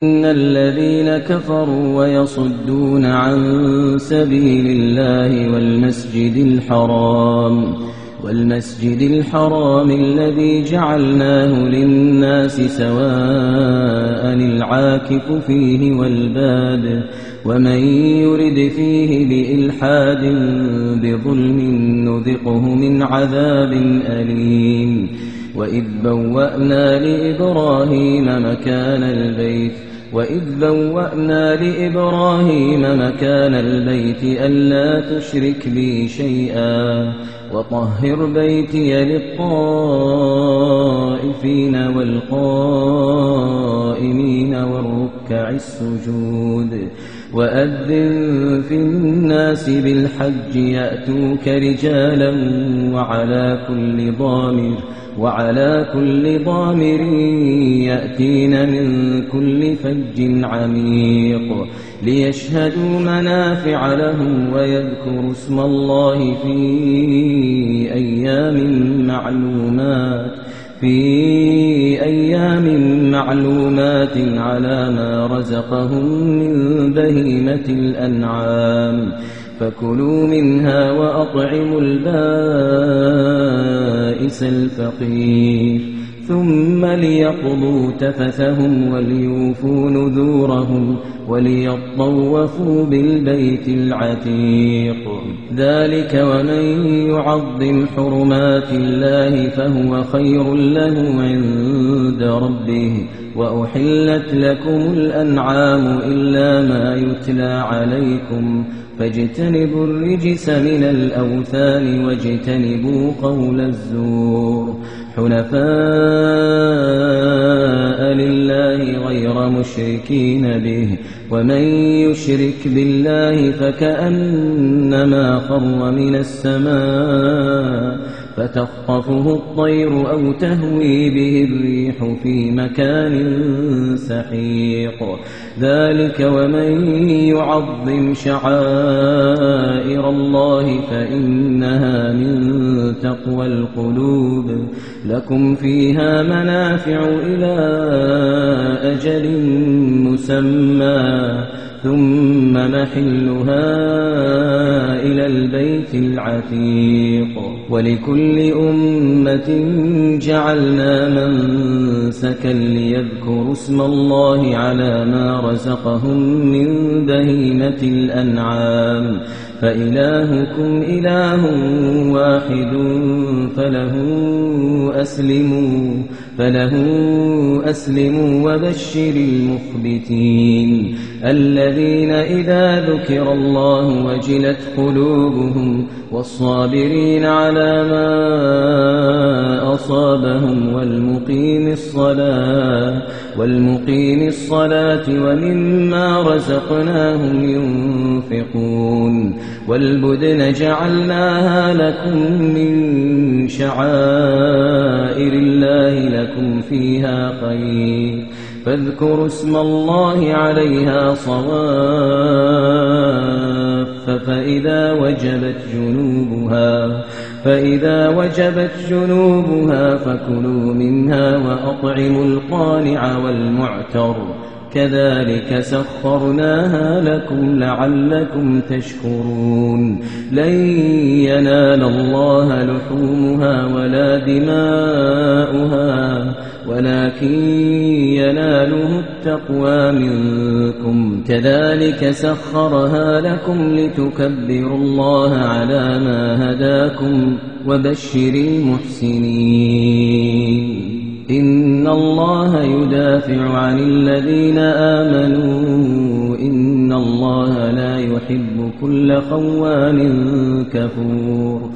إن الذين كفروا ويصدون عن سبيل الله والمسجد الحرام الذي جعلناه للناس سواء العاكف فيه والباد ومن يرد فيه بإلحاد بظلم نذقه من عذاب أليم. وإذ بوأنا لإبراهيم مكان البيت ألا تشرك بي شيئا وطهر بيتي للطائفين والقائمين والركع السجود. وأذن في الناس بالحج يأتوك رجالا وعلى كل ضامر يأتين من كل فج عميق ليشهدوا منافع لهم ويذكروا اسم الله في أيام معلومات على ما رزقهم من بهيمة الأنعام فكلوا منها وأطعموا البائس الفقير ثم ليقضوا تفثهم وليوفوا نذورهم وليطوفوا بالبيت العتيق. ذلك ومن يعظم حرمات الله فهو خير له عند ربه. وأحلت لكم الأنعام إلا ما يتلى عليكم فاجتنبوا الرجس من الأوثان واجتنبوا قول الزور حنفاء لله غير مشركين به ومن يشرك بالله فكأنما خر من السماء فتخطفه الطير أو تهوي به الريح في مكان سحيق. ذلك ومن يعظم شعائر الله فإنها من تقوى القلوب. لكم فيها منافع إلى أجل مسمى ثم محلها إلى البيت العتيق. ولكل أمة جعلنا منسكا ليذكروا اسم الله على ما رزقهم من بهيمة الأنعام فإلهكم إله واحد فله أسلموا وبشر المخبتين الذين إذا ذكر الله وجلت قلوبهم والصابرين على ما أصابهم والمقيم الصلاة ومما رزقناهم ينفقون. والبدن جعلناها لكم من شعائر الله لكم فيها خير فاذكروا اسم الله عليها صواف فإذا وجبت جنوبها فكلوا منها وأطعموا القانع والمعتر كذلك سخرناها لكم لعلكم تشكرون. لن ينال الله لحومها ولا دماؤها ولكن يناله التقوى منكم. كذلك سخرها لكم لتكبروا الله على ما هداكم وبشر المحسنين. إن الله يدافع عن الذين آمنوا إن الله لا يحب كل خوان كفور.